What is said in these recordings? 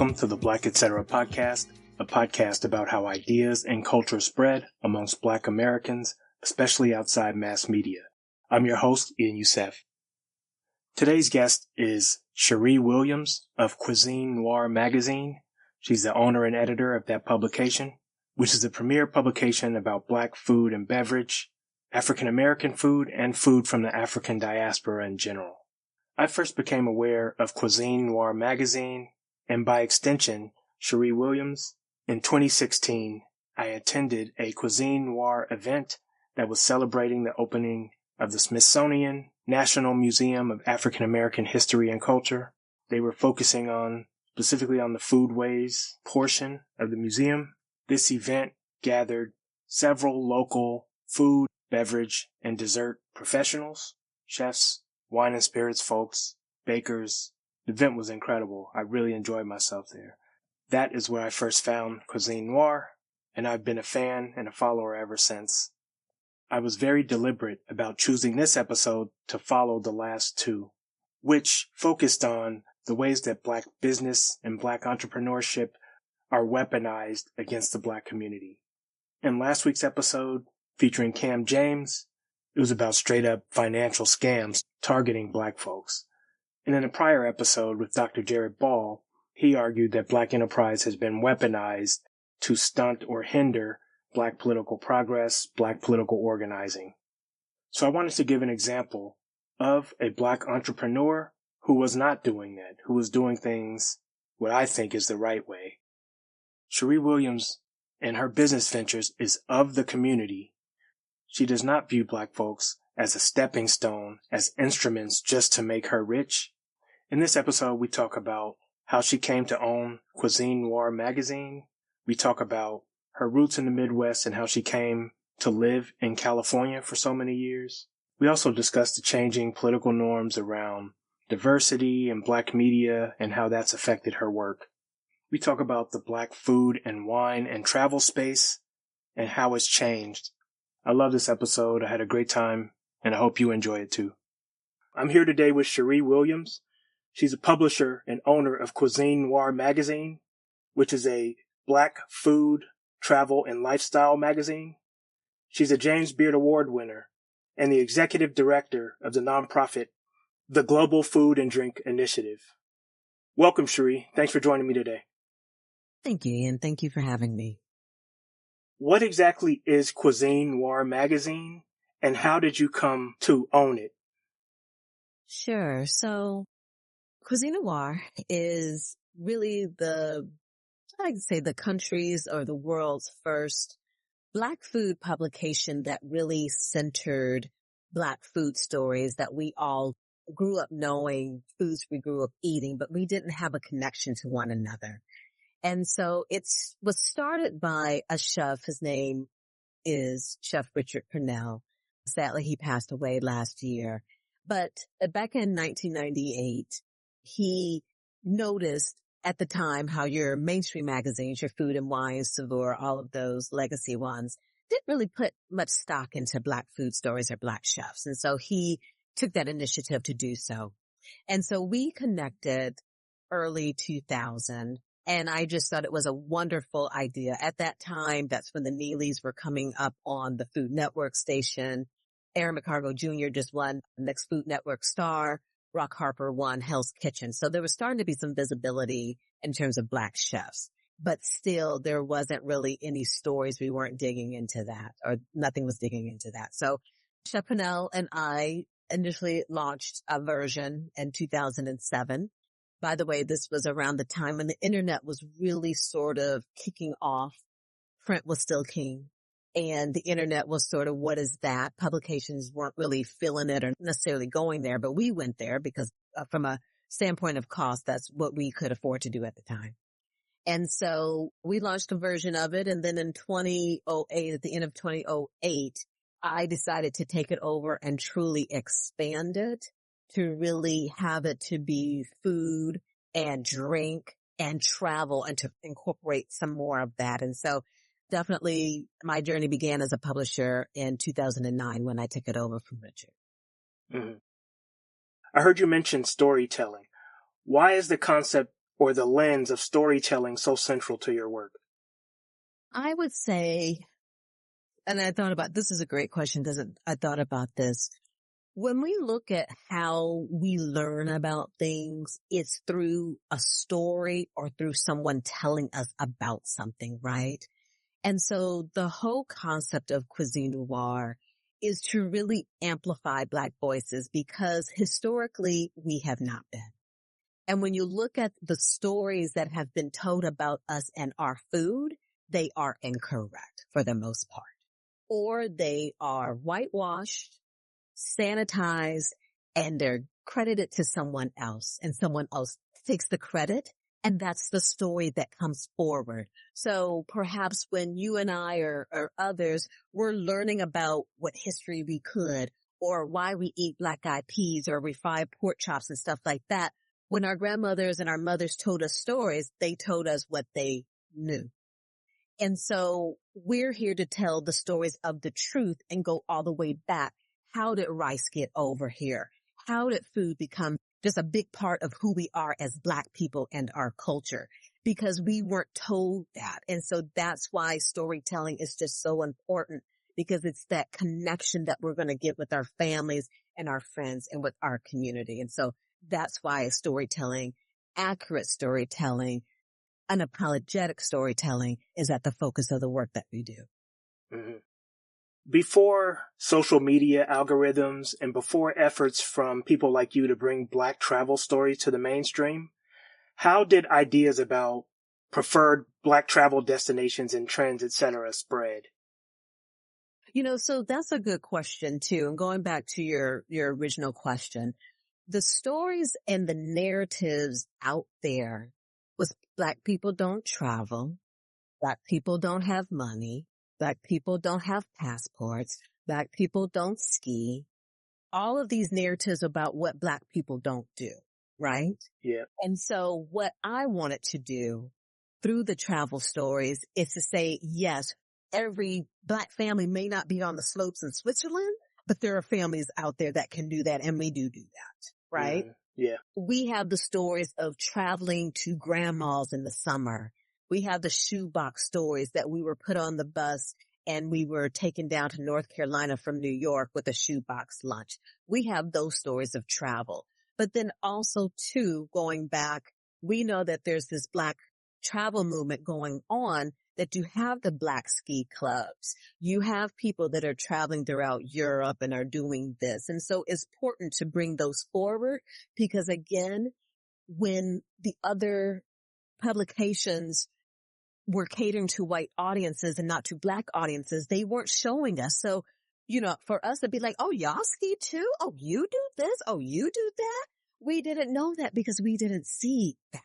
Welcome to the Black Etc. podcast, a podcast about how ideas and culture spread amongst Black Americans, especially outside mass media. I'm your host, Ian Youssef. Today's guest is Sheree Williams of Cuisine Noir magazine. She's the owner and editor of that publication, which is the premier publication about Black food and beverage, African American food, and food from the African diaspora in general. I first became aware of Cuisine Noir magazine, and by extension, Sheree Williams. In 2016, I attended a Cuisine Noir event that was celebrating the opening of the Smithsonian National Museum of African American History and Culture. They were focusing specifically on the foodways portion of the museum. This event gathered several local food, beverage, and dessert professionals, chefs, wine and spirits folks, bakers. The event was incredible. I really enjoyed myself there. That is where I first found Cuisine Noir, and I've been a fan and a follower ever since. I was very deliberate about choosing this episode to follow the last two, which focused on the ways that Black business and Black entrepreneurship are weaponized against the Black community. In last week's episode, featuring Cam James, it was about straight up financial scams targeting Black folks. And in a prior episode with Dr. Jared Ball, he argued that Black enterprise has been weaponized to stunt or hinder Black political progress, Black political organizing. So I wanted to give an example of a Black entrepreneur who was not doing that, who was doing things what I think is the right way. Sheree Williams and her business ventures is of the community. She does not view Black folks as a stepping stone, as instruments just to make her rich. In this episode, we talk about how she came to own Cuisine Noir magazine. We talk about her roots in the Midwest and how she came to live in California for so many years. We also discuss the changing political norms around diversity and Black media and how that's affected her work. We talk about the Black food and wine and travel space and how it's changed. I love this episode. I had a great time, and I hope you enjoy it too. I'm here today with Sheree Williams. She's a publisher and owner of Cuisine Noir magazine, which is a Black food, travel, and lifestyle magazine. She's a James Beard Award winner and the executive director of the nonprofit, the Global Food and Drink Initiative. Welcome, Sheree. Thanks for joining me today. Thank you, Ian. Thank you for having me. What exactly is Cuisine Noir magazine, and how did you come to own it? Sure. So Cuisine Noir is really the country's or the world's first Black food publication that really centered Black food stories that we all grew up knowing, foods we grew up eating, but we didn't have a connection to one another. And so it was started by a chef. His name is Chef Richard Purnell. Sadly, he passed away last year. But back in 1998, he noticed at the time how your mainstream magazines, your Food and Wine, Saveur, all of those legacy ones, didn't really put much stock into Black food stories or Black chefs. And so he took that initiative to do so. And so we connected early 2000. And I just thought it was a wonderful idea. At that time, that's when the Neelys were coming up on the Food Network station. Aaron McCargo Jr. just won Next Food Network Star. Rock Harper won Hell's Kitchen. So there was starting to be some visibility in terms of Black chefs. But still, there wasn't really any stories. We weren't digging into that, or nothing was digging into that. So Chef Purnell and I initially launched a version in 2007. By the way, this was around the time when the internet was really sort of kicking off. Print was still king. And the internet was sort of, what is that? Publications weren't really feeling it or necessarily going there, but we went there because from a standpoint of cost, that's what we could afford to do at the time. And so we launched a version of it. And then in 2008, at the end of 2008, I decided to take it over and truly expand it, to really have it to be food and drink and travel and to incorporate some more of that. And so definitely my journey began as a publisher in 2009 when I took it over from Richard. Mm-hmm. I heard you mention storytelling. Why is the concept or the lens of storytelling so central to your work? I would say, and I thought about, this is a great question because I thought about this. When we look at how we learn about things, it's through a story or through someone telling us about something, right? And so the whole concept of Cuisine Noir is to really amplify Black voices because historically we have not been. And when you look at the stories that have been told about us and our food, they are incorrect for the most part, or they are whitewashed, sanitized, and they're credited to someone else, and someone else takes the credit, and that's the story that comes forward. So perhaps when you and I or others were learning about what history we could, or why we eat black-eyed peas or we fry pork chops and stuff like that, when our grandmothers and our mothers told us stories, they told us what they knew. And so we're here to tell the stories of the truth and go all the way back. How did rice get over here? How did food become just a big part of who we are as Black people and our culture? Because we weren't told that. And so that's why storytelling is just so important, because it's that connection that we're going to get with our families and our friends and with our community. And so that's why storytelling, accurate storytelling, unapologetic storytelling is at the focus of the work that we do. Mm-hmm. Before social media algorithms and before efforts from people like you to bring Black travel stories to the mainstream, how did ideas about preferred Black travel destinations and trends, etc., spread? So that's a good question too. And going back to your original question, the stories and the narratives out there was Black people don't travel, Black people don't have money, Black people don't have passports, Black people don't ski. All of these narratives about what Black people don't do, right? Yeah. And so what I wanted to do through the travel stories is to say, yes, every Black family may not be on the slopes in Switzerland, but there are families out there that can do that, and we do that, right? Mm-hmm. Yeah. We have the stories of traveling to grandma's in the summer. We have the shoebox stories that we were put on the bus and we were taken down to North Carolina from New York with a shoebox lunch. We have those stories of travel. But then also too, going back, we know that there's this Black travel movement going on, that you have the Black ski clubs. You have people that are traveling throughout Europe and are doing this. And so it's important to bring those forward because, again, when the other publications were catering to white audiences and not to Black audiences, they weren't showing us. So, for us to be like, oh, y'all ski too? Oh, you do this? Oh, you do that? We didn't know that because we didn't see that.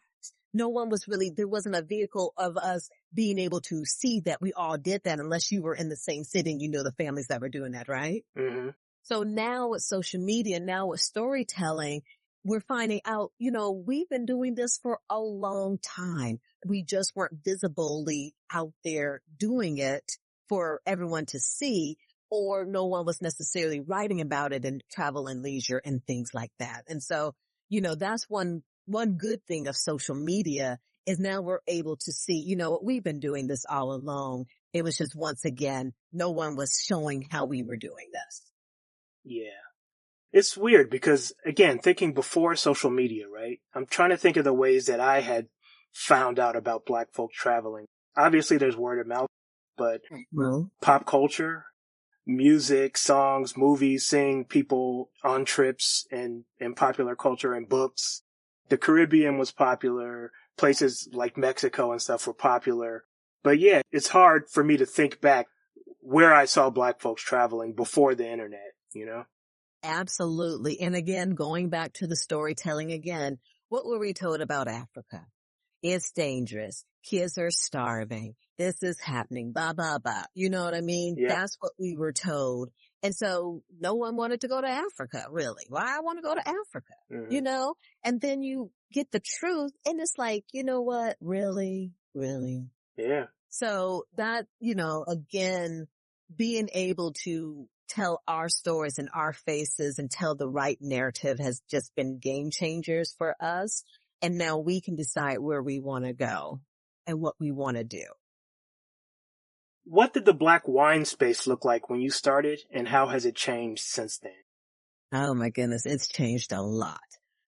No one was really, there wasn't a vehicle of us being able to see that we all did that unless you were in the same city and the families that were doing that, right? Mm-hmm. So now with social media, now with storytelling, we're finding out, we've been doing this for a long time. We just weren't visibly out there doing it for everyone to see, or no one was necessarily writing about it in Travel and Leisure and things like that. And so, that's one good thing of social media is now we're able to see, we've been doing this all along. It was just, once again, no one was showing how we were doing this. Yeah. It's weird because, again, thinking before social media, right? I'm trying to think of the ways that I had found out about Black folk traveling. Obviously, there's word of mouth, but pop culture, music, songs, movies, seeing people on trips and popular culture and books. The Caribbean was popular. Places like Mexico and stuff were popular. But yeah, it's hard for me to think back where I saw Black folks traveling before the internet, Absolutely. And again, going back to the storytelling again, what were we told about Africa? It's dangerous. Kids are starving. This is happening. Blah, blah, blah. You know what I mean? Yeah. That's what we were told. And so no one wanted to go to Africa, really. Why I want to go to Africa, Mm-hmm. And then you get the truth and it's like, you know what? Really? Really? Yeah. So that, again, being able to tell our stories and our faces and tell the right narrative has just been game changers for us. And now we can decide where we want to go and what we want to do. What did the Black wine space look like when you started, and how has it changed since then? Oh my goodness, it's changed a lot.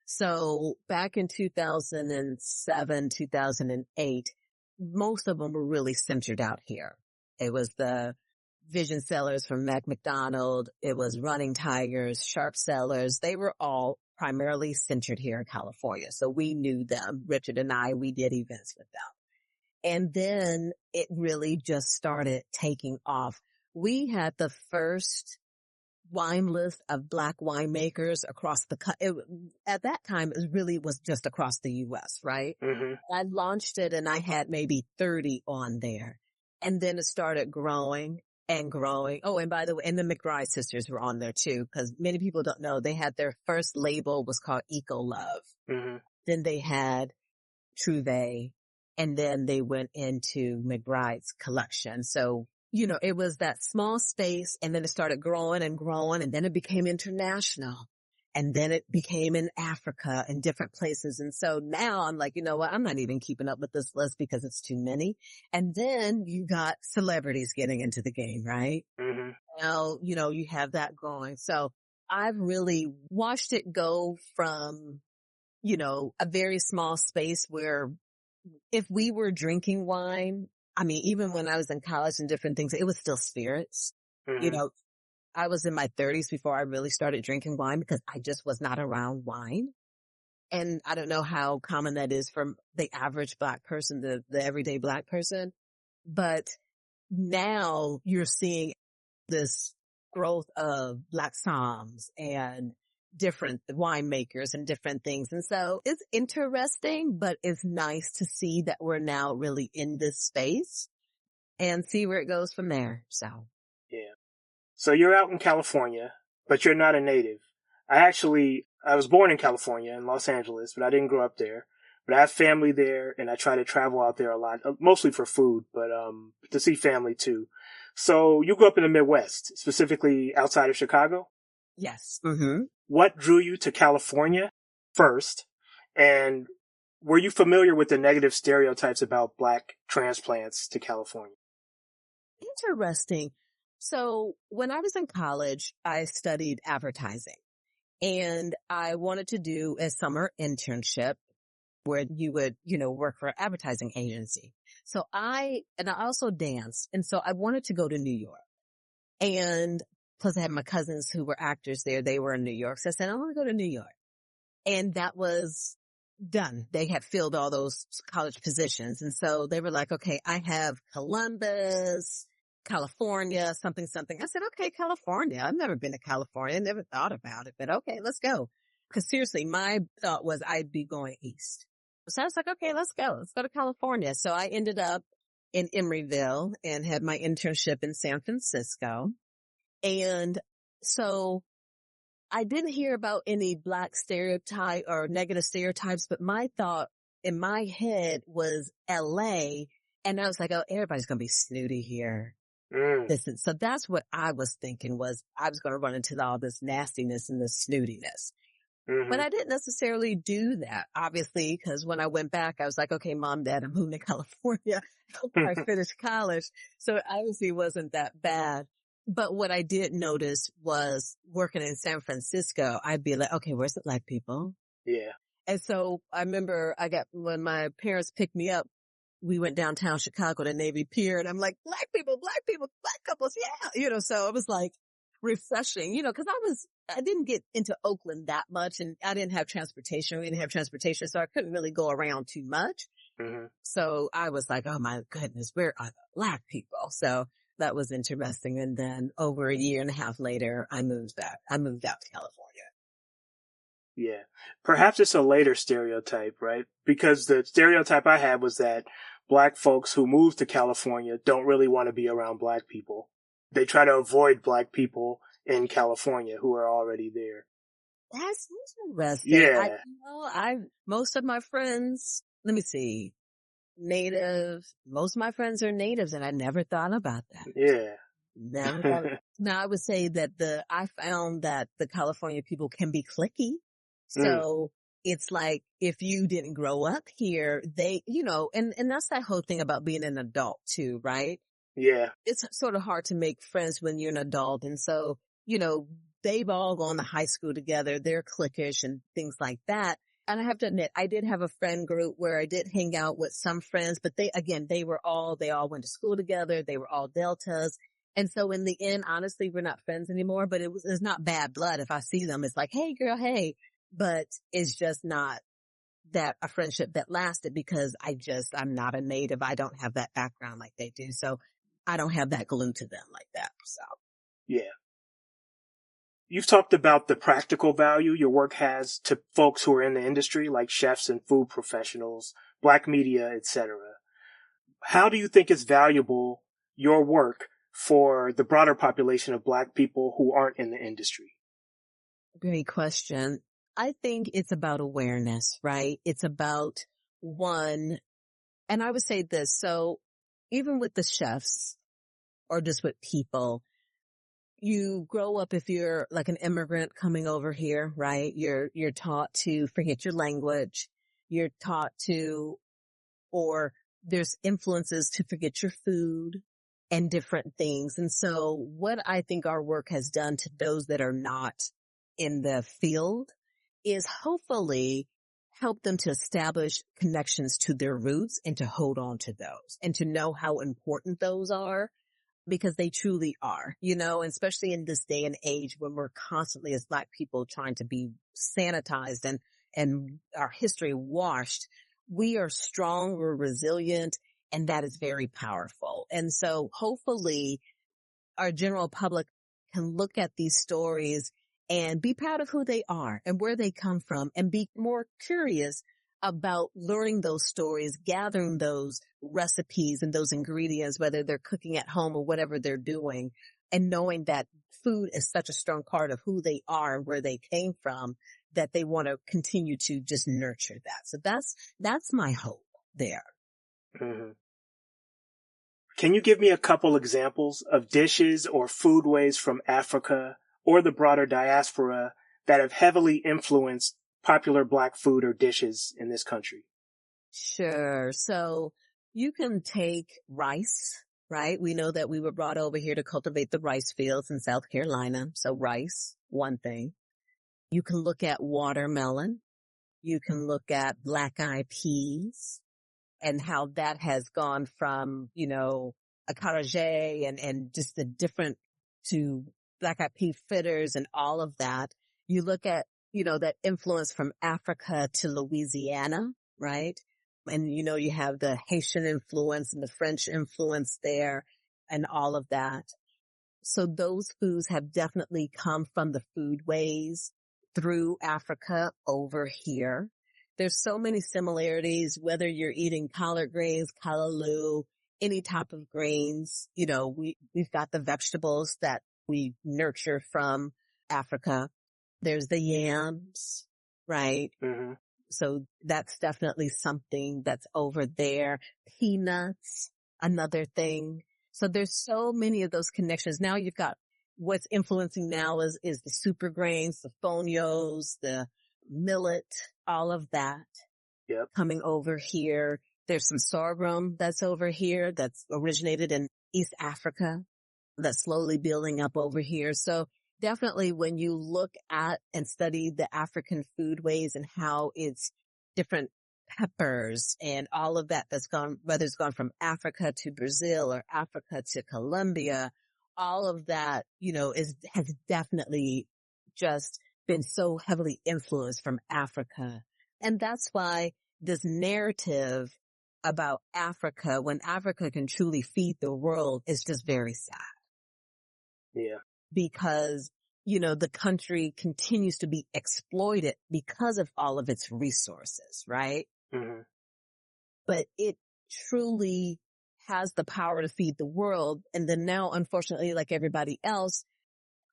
So back in 2007, 2008, most of them were really centered out here. It was the Vision Sellers from McDonald. It was Running Tigers, Sharp Sellers. They were all primarily centered here in California. So we knew them. Richard and I, we did events with them. And then it really just started taking off. We had the first wine list of Black winemakers across at that time, it really was just across the U.S., right? Mm-hmm. I launched it and I had maybe 30 on there. And then it started growing and growing. Oh, and by the way, and the McBride sisters were on there too, because many people don't know they had their first label was called Eco Love. Mm-hmm. Then they had Trouvé, and then they went into McBride's collection. So, it was that small space, and then it started growing and growing, and then it became international. And then it became in Africa and different places. And so now I'm like, you know what? I'm not even keeping up with this list because it's too many. And then you got celebrities getting into the game, right? Mm-hmm. Now, you have that going. So I've really watched it go from, a very small space where if we were drinking wine, I mean, even when I was in college and different things, it was still spirits. Mm-hmm. I was in my 30s before I really started drinking wine because I just was not around wine. And I don't know how common that is for the average Black person, the everyday Black person. But now you're seeing this growth of Black Psalms and different winemakers and different things. And so it's interesting, but it's nice to see that we're now really in this space and see where it goes from there. So, yeah. So you're out in California, but you're not a native. I was born in California, in Los Angeles, but I didn't grow up there. But I have family there, and I try to travel out there a lot, mostly for food, but to see family too. So you grew up in the Midwest, specifically outside of Chicago? yes. Mm-hmm. What drew you to California first? And were you familiar with the negative stereotypes about Black transplants to California? Interesting. So when I was in college, I studied advertising and I wanted to do a summer internship where you would, work for an advertising agency. So I also danced. And so I wanted to go to New York, and plus I had my cousins who were actors there. They were in New York. So I said, I want to go to New York. And that was done. They had filled all those college positions. And so they were like, okay, I have Columbus, California, something, something. I said, okay, California. I've never been to California. Never thought about it, but okay, let's go. Because seriously, my thought was I'd be going east. So I was like, okay, let's go. Let's go to California. So I ended up in Emeryville and had my internship in San Francisco. And so I didn't hear about any Black stereotype or negative stereotypes, but my thought in my head was LA. And I was like, oh, everybody's going to be snooty here. So that's what I was thinking was I was going to run into all this nastiness and this snootiness. Mm-hmm. But I didn't necessarily do that, obviously, because when I went back, I was like, okay, Mom, Dad, I'm moving to California after I finished college. So it obviously wasn't that bad. But what I did notice was working in San Francisco, I'd be like, okay, where's the Black people? Yeah. And so I remember when my parents picked me up, we went downtown Chicago to Navy Pier, and I'm like, Black people, Black couples, yeah. So it was like refreshing, because I didn't get into Oakland that much, and I didn't have transportation. We didn't have transportation, so I couldn't really go around too much. Mm-hmm. So I was like, oh my goodness, where are the Black people? So that was interesting. And then over a year and a half later, I moved out to California. Yeah. Perhaps it's a later stereotype, right? Because the stereotype I had was that Black folks who move to California don't really want to be around Black people. They try to avoid Black people in California who are already there. That's interesting. Yeah. Most of my friends, let me see, most of my friends are natives, and I never thought about that. Yeah. Never thought. Now I would say that I found that the California people can be cliquey. So it's like if you didn't grow up here, they, and that's that whole thing about being an adult too, right? Yeah. It's sort of hard to make friends when you're an adult. And so, they've all gone to high school together. They're cliquish and things like that. And I have to admit, I did have a friend group where I did hang out with some friends, but they all went to school together. They were all Deltas. And so in the end, honestly, we're not friends anymore, but it's not bad blood. If I see them, it's like, hey girl, hey, but it's just not that a friendship that lasted because I'm not a native. I don't have that background like they do. So I don't have that glue to them like that. So Yeah. You've talked about the practical value your work has to folks who are in the industry, like chefs and food professionals, Black media, etc. How do you think it's valuable, your work, for the broader population of Black people who aren't in the industry? great question. I think it's about awareness, right? It's about one, and I would say this. So even with the chefs or just with people, you grow up if you're like an immigrant coming over here, right? You're taught to forget your language. You're taught to, or there's influences to forget your food and different things. And so what I think our work has done to those that are not in the field is hopefully help them to establish connections to their roots and to hold on to those and to know how important those are because they truly are, and especially in this day and age when we're constantly as Black people trying to be sanitized and our history washed, we are strong, we're resilient, and that is very powerful. And so hopefully our general public can look at these stories and be proud of who they are and where they come from and be more curious about learning those stories, gathering those recipes and those ingredients, whether they're cooking at home or whatever they're doing, and knowing that food is such a strong part of who they are and where they came from, that they want to continue to just nurture that. So that's my hope there. Mm-hmm. Can you give me a couple examples of dishes or foodways from Africa or the broader diaspora that have heavily influenced popular Black food or dishes in this country? Sure. So you can take rice, right? We know that we were brought over here to cultivate the rice fields in South Carolina. So rice, one thing. You can look at watermelon. You can look at black-eyed peas and how that has gone from, a cottage and just the different to black-eyed pea fritters and all of that. You look at, that influence from Africa to Louisiana, right? And, you have the Haitian influence and the French influence there and all of that. So those foods have definitely come from the foodways through Africa over here. There's so many similarities, whether you're eating collard greens, callaloo, any type of grains, we've got the vegetables that we nurture from Africa. There's the yams, right? Mm-hmm. So that's definitely something that's over there. Peanuts, another thing. So there's so many of those connections. Now you've got what's influencing now is the super grains, the fonios, the millet, all of that. Yep. Coming over here. There's some sorghum that's over here that's originated in East Africa that's slowly building up over here. So definitely when you look at and study the African foodways and how it's different peppers and all of that that's gone, whether it's gone from Africa to Brazil or Africa to Colombia, all of that, has definitely just been so heavily influenced from Africa. And that's why this narrative about Africa, when Africa can truly feed the world, is just very sad. Yeah. Because, the country continues to be exploited because of all of its resources, right? Mm-hmm. But it truly has the power to feed the world. And then now, unfortunately, like everybody else,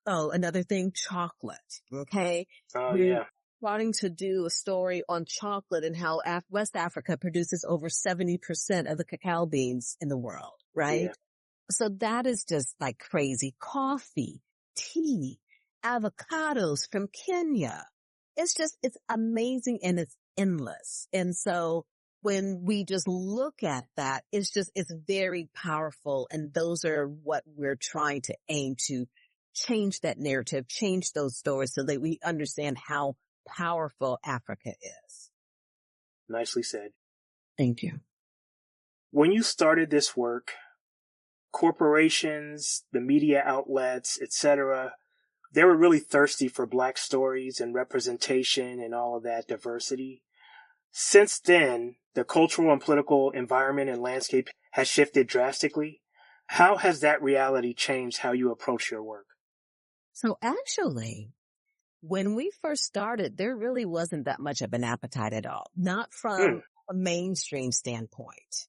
another thing, chocolate. Okay. Oh, We're yeah. starting to do a story on chocolate and how West Africa produces over 70% of the cacao beans in the world, right? Yeah. So that is just like crazy. Coffee, tea, avocados from Kenya. it's amazing and it's endless. And so when we just look at that, it's very powerful. And those are what we're trying to aim to change that narrative, change those stories so that we understand how powerful Africa is. Nicely said. Thank you. When you started this work, corporations, the media outlets, etc., they were really thirsty for Black stories and representation and all of that diversity. Since then, the cultural and political environment and landscape has shifted drastically. How has that reality changed how you approach your work? So actually, when we first started, there really wasn't that much of an appetite at all, not from a mainstream standpoint,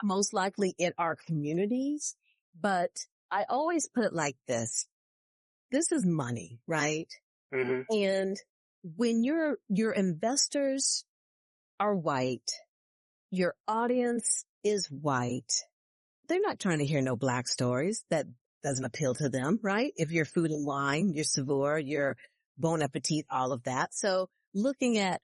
most likely in our communities. But I always put it like this. This is money, right? Mm-hmm. And when your investors are white, your audience is white, they're not trying to hear no Black stories. That doesn't appeal to them, right? If you're Food and Wine, your Savour, your Bon Appetit, all of that. So looking at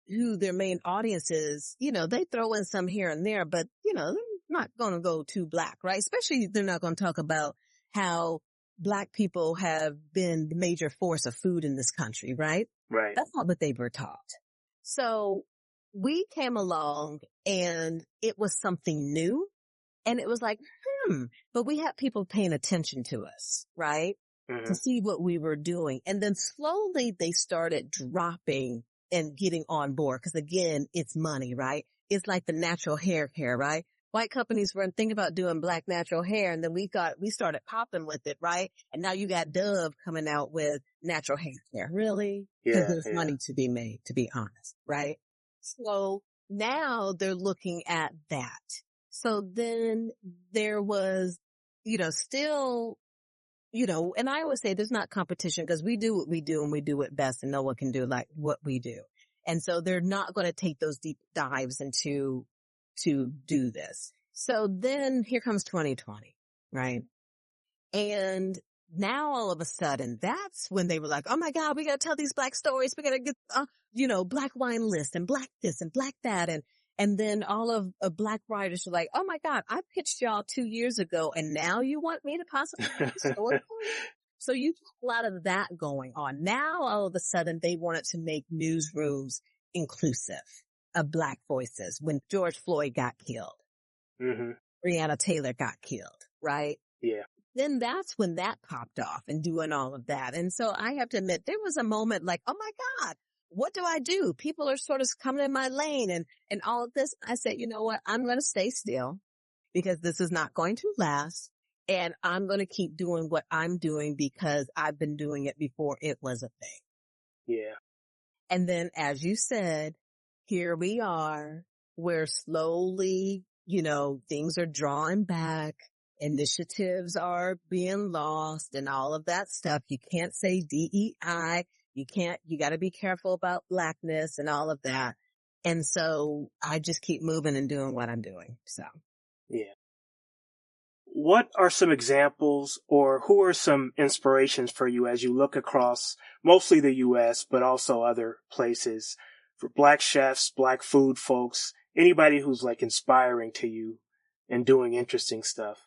who their main audience is, they throw in some here and there, but, they're not going to go too Black, right? Especially they're not going to talk about how Black people have been the major force of food in this country, right? Right. That's not what they were taught. So we came along and it was something new. And it was like, but we had people paying attention to us, right? Mm-hmm. To see what we were doing. And then slowly they started dropping and getting on board. Cause again, it's money, right? It's like the natural hair care, right? White companies were thinking about doing Black natural hair. And then we started popping with it, right? And now you got Dove coming out with natural hair care. Really? Cause there's money to be made, to be honest, right? So now they're looking at that. So then there was, still, and I always say there's not competition because we do what we do and we do it best and no one can do like what we do. And so they're not going to take those deep dives to do this. So then here comes 2020, right? And now all of a sudden, that's when they were like, oh my God, we got to tell these Black stories. We got to get, Black wine list and Black this and Black that. And then all of Black writers were like, oh my God, I pitched y'all 2 years ago and now you want me to possibly write a story for you? So you have a lot of that going on. Now all of a sudden they wanted to make newsrooms inclusive of Black voices when George Floyd got killed. Mm-hmm. Breonna Taylor got killed, right? Yeah. Then that's when that popped off and doing all of that. And so I have to admit, there was a moment like, oh my God, what do I do? People are sort of coming in my lane and all of this. I said, you know what? I'm going to stay still because this is not going to last. And I'm going to keep doing what I'm doing because I've been doing it before it was a thing. Yeah. And then, as you said, here we are, where slowly, things are drawing back. Initiatives are being lost and all of that stuff. You can't say DEI. You got to be careful about Blackness and all of that. And so I just keep moving and doing what I'm doing. So. Yeah. What are some examples or who are some inspirations for you as you look across mostly the U.S., but also other places for Black chefs, Black food folks, anybody who's like inspiring to you and doing interesting stuff?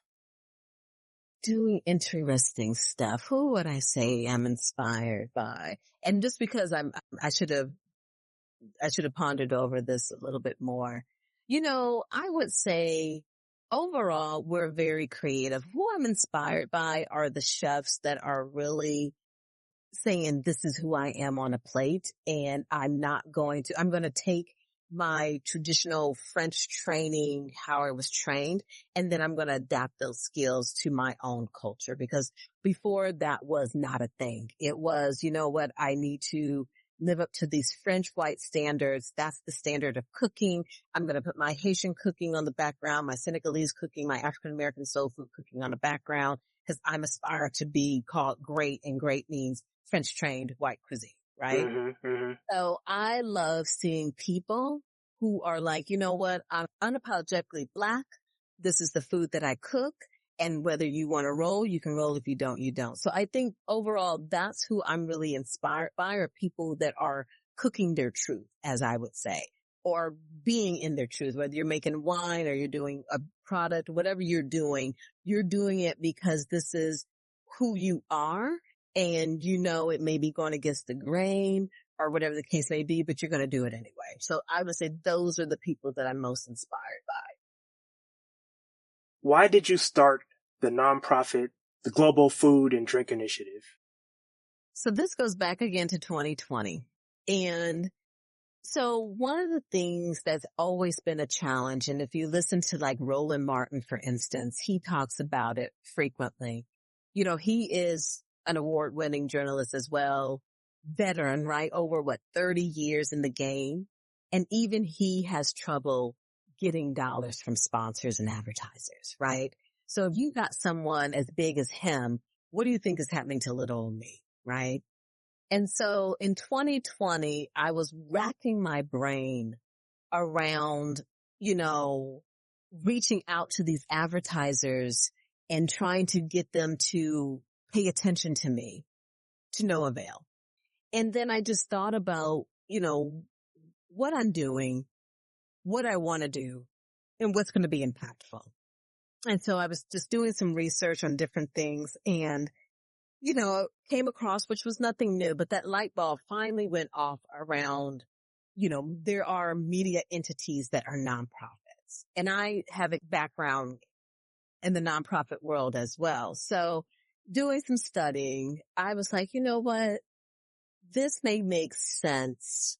Doing interesting stuff. Who would I say I'm inspired by? And just because I should have pondered over this a little bit more. I would say overall, we're very creative. Who I'm inspired by are the chefs that are really saying, this is who I am on a plate. And I'm going to take my traditional French training, how I was trained, and then I'm going to adapt those skills to my own culture because before that was not a thing. It was, I need to live up to these French white standards. That's the standard of cooking. I'm going to put my Haitian cooking on the background, my Senegalese cooking, my African American soul food cooking on the background because I'm aspiring to be called great, and great means French trained white cuisine, right? Mm-hmm, mm-hmm. So I love seeing people who are like, I'm unapologetically Black. This is the food that I cook. And whether you want to roll, you can roll. If you don't, you don't. So I think overall, that's who I'm really inspired by, are people that are cooking their truth, as I would say, or being in their truth, whether you're making wine or you're doing a product, whatever you're doing it because this is who you are. And you know, it may be going against the grain or whatever the case may be, but you're going to do it anyway. So I would say those are the people that I'm most inspired by. Why did you start the nonprofit, the Global Food and Drink Initiative? So this goes back again to 2020. And so one of the things that's always been a challenge, and if you listen to like Roland Martin, for instance, he talks about it frequently. You know, he is an award-winning journalist as well, veteran, right? Over 30 years in the game. And even he has trouble getting dollars from sponsors and advertisers, right? So if you got someone as big as him, what do you think is happening to little old me, right? And so in 2020, I was racking my brain around, you know, reaching out to these advertisers and trying to get them to pay attention to me, to no avail. And then I just thought about, you know, what I'm doing, what I want to do, and what's going to be impactful. And so I was just doing some research on different things and, you know, came across, which was nothing new, but that light bulb finally went off around, you know, there are media entities that are nonprofits. And I have a background in the nonprofit world as well. So doing some studying, I was like, you know what? This may make sense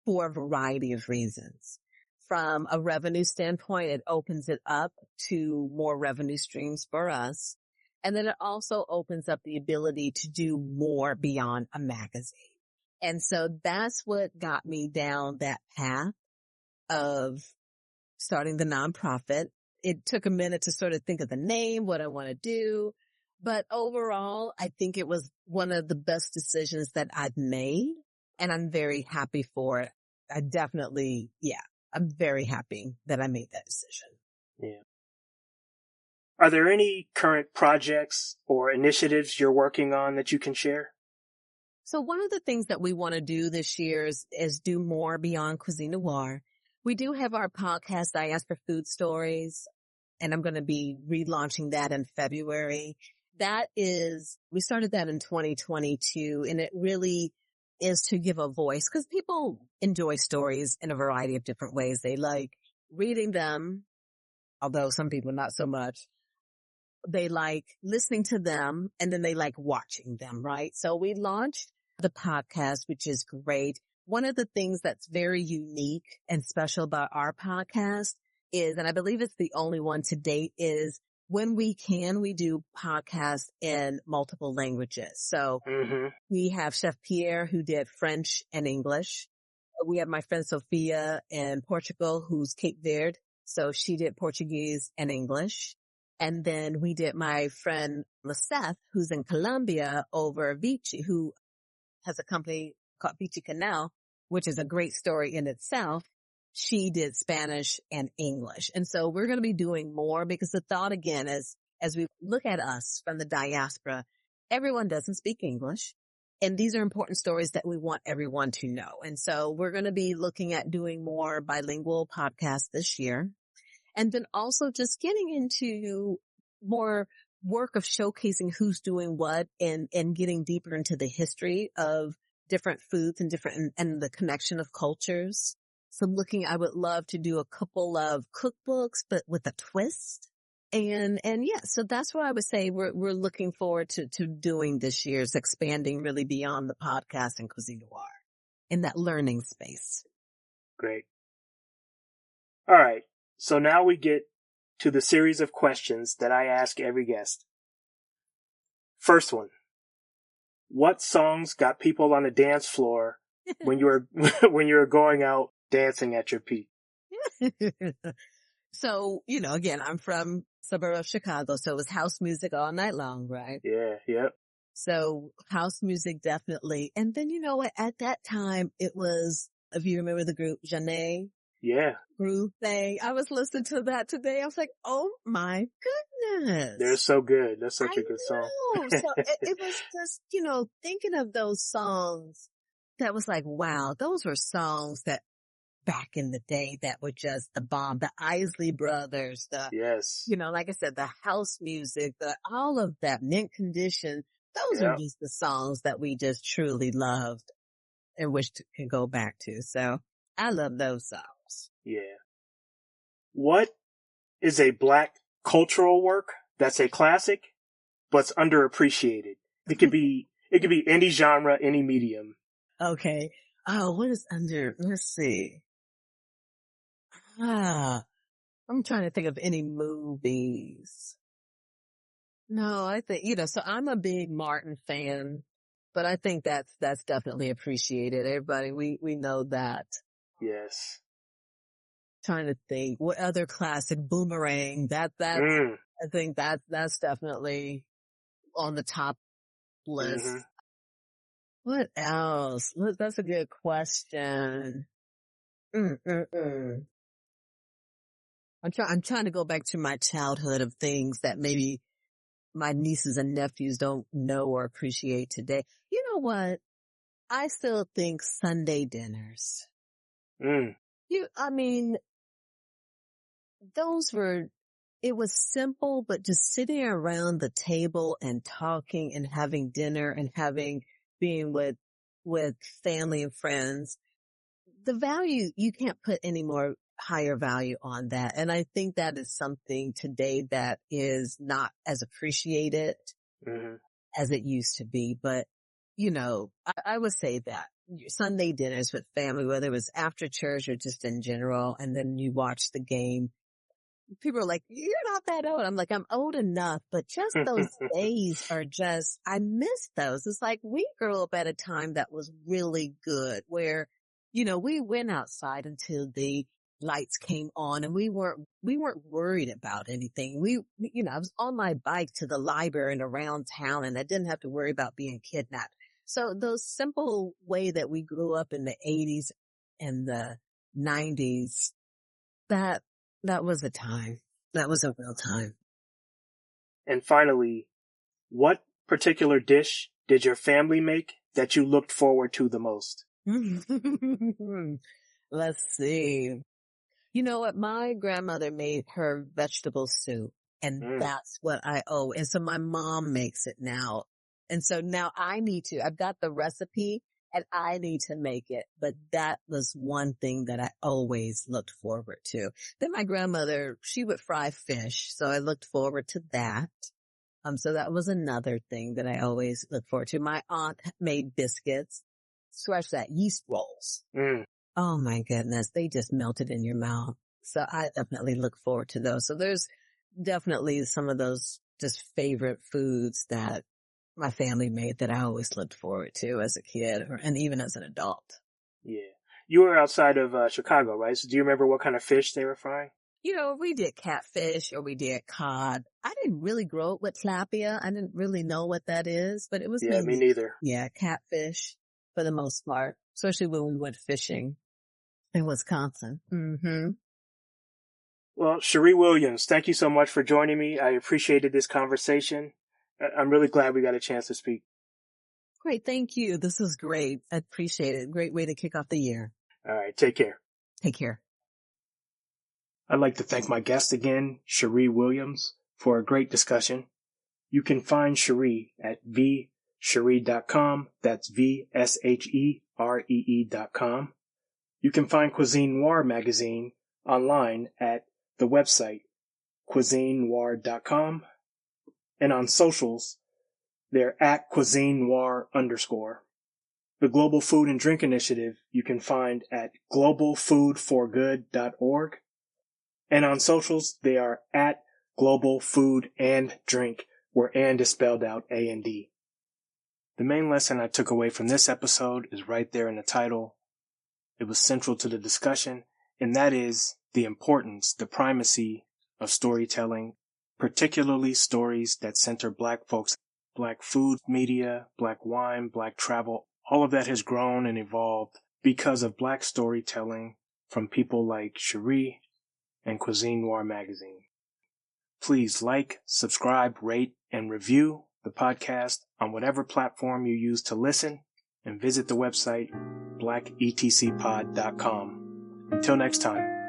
for a variety of reasons. From a revenue standpoint, it opens it up to more revenue streams for us. And then it also opens up the ability to do more beyond a magazine. And so that's what got me down that path of starting the nonprofit. It took a minute to sort of think of the name, what I want to do. But overall, I think it was one of the best decisions that I've made. And I'm very happy for it. I'm very happy that I made that decision. Yeah. Are there any current projects or initiatives you're working on that you can share? So one of the things that we want to do this year is do more beyond Cuisine Noir. We do have our podcast, Diaspora Food Stories, and I'm going to be relaunching that in February. We started that in 2022, and it really is to give a voice because people enjoy stories in a variety of different ways. They like reading them, although some people not so much. They like listening to them, and then they like watching them, right? So we launched the podcast, which is great. One of the things that's very unique and special about our podcast is, and I believe it's the only one to date, is when we do podcasts in multiple languages. So we have Chef Pierre, who did French and English. We have my friend Sophia in Portugal, who's Cape Verde. So she did Portuguese and English. And then we did my friend Liseth, who's in Colombia, over Vichy, who has a company called Vichy Canal, which is a great story in itself. She did Spanish and English. And so we're going to be doing more because the thought again is, as we look at us from the diaspora, everyone doesn't speak English. And these are important stories that we want everyone to know. And so we're going to be looking at doing more bilingual podcasts this year. And then also just getting into more work of showcasing who's doing what and getting deeper into the history of different foods and the connection of cultures. So I would love to do a couple of cookbooks, but with a twist. And yeah, so that's what I would say we're looking forward to doing this year, is expanding really beyond the podcast and Cuisine Noir in that learning space. Great. All right. So now we get to the series of questions that I ask every guest. First one. What songs got people on the dance floor when you were going out dancing at your peak? So, again, I'm from suburb of Chicago, so it was house music all night long, right? Yeah, yep. So house music definitely. And then, at that time it was, if you remember the group Janae. Yeah. Groove thing. I was listening to that today. I was like, oh my They're Yes. so good. That's I such a good song. know. So it was just, thinking of those songs that was like, wow, those were songs that back in the day that were just the bomb. The Isley Brothers, Yes. like I said, the house music, all of that, Mint Condition. Those are Yeah. just the songs that we just truly loved and wish to can go back to. So I love those songs. Yeah. What is a Black cultural work that's a classic, but's underappreciated? It could be any genre, any medium. Okay. Oh, what is let's see. Ah, I'm trying to think of any movies. No, I think, so I'm a big Martin fan, but I think that's definitely appreciated. Everybody, we know that. Yes. Trying to think what other classic Boomerang. Mm. I think that's definitely on the top list. Mm-hmm. What else? That's a good question. Mm-mm-mm. I'm trying to go back to my childhood of things that maybe my nieces and nephews don't know or appreciate today. You know what? I still think Sunday dinners. Mm. I mean, it was simple, but just sitting around the table and talking and having dinner and being with family and friends. The value, you can't put any more higher value on that. And I think that is something today that is not as appreciated Mm-hmm. as it used to be. But, I would say that your Sunday dinners with family, whether it was after church or just in general, and then you watch the game. People are like, you're not that old. I'm like, I'm old enough, but just those days I miss those. It's like we grew up at a time that was really good where, we went outside until the lights came on and we weren't worried about anything. I was on my bike to the library and around town and I didn't have to worry about being kidnapped. So those simple way that we grew up in the 80s and the 90s, that that was a time. That was a real time. And finally, what particular dish did your family make that you looked forward to the most? Let's see. You know what? My grandmother made her vegetable soup, and Mm. that's what I owe. And so my mom makes it now. And so now I've got the recipe and I need to make it. But that was one thing that I always looked forward to. Then my grandmother, she would fry fish. So I looked forward to that. So that was another thing that I always look forward to. My aunt made biscuits, scratch that, yeast rolls. Mm. Oh my goodness. They just melted in your mouth. So I definitely look forward to those. So there's definitely some of those just favorite foods that my family made that I always looked forward to as a kid and even as an adult. Yeah. You were outside of Chicago, right? So do you remember what kind of fish they were frying? We did catfish or we did cod. I didn't really grow up with tilapia. I didn't really know what that is, but it was Yeah, me mainly, neither. yeah, catfish for the most part, especially when we went fishing in Wisconsin. Mm-hmm. Well, Sheree Williams, thank you so much for joining me. I appreciated this conversation. I'm really glad we got a chance to speak. Great. Thank you. This was great. I appreciate it. Great way to kick off the year. All right, take care. Take care. I'd like to thank my guest again, Sheree Williams, for a great discussion. You can find Sheree at vsheree.com. That's VSHEREE.com. You can find Cuisine Noir magazine online at the website cuisinenoir.com. And on socials, they're at Cuisine Noir _. The Global Food and Drink Initiative you can find at globalfoodforgood.org. And on socials, they are at Global Food and Drink, where and is spelled out A-N-D. The main lesson I took away from this episode is right there in the title. It was central to the discussion, and that is the importance, the primacy of storytelling, particularly stories that center Black folks, Black food media, Black wine, Black travel. All of that has grown and evolved because of Black storytelling from people like Sheree and Cuisine Noir magazine. Please like, subscribe, rate, and review the podcast on whatever platform you use to listen, and visit the website blacktcpod.com. Until next time.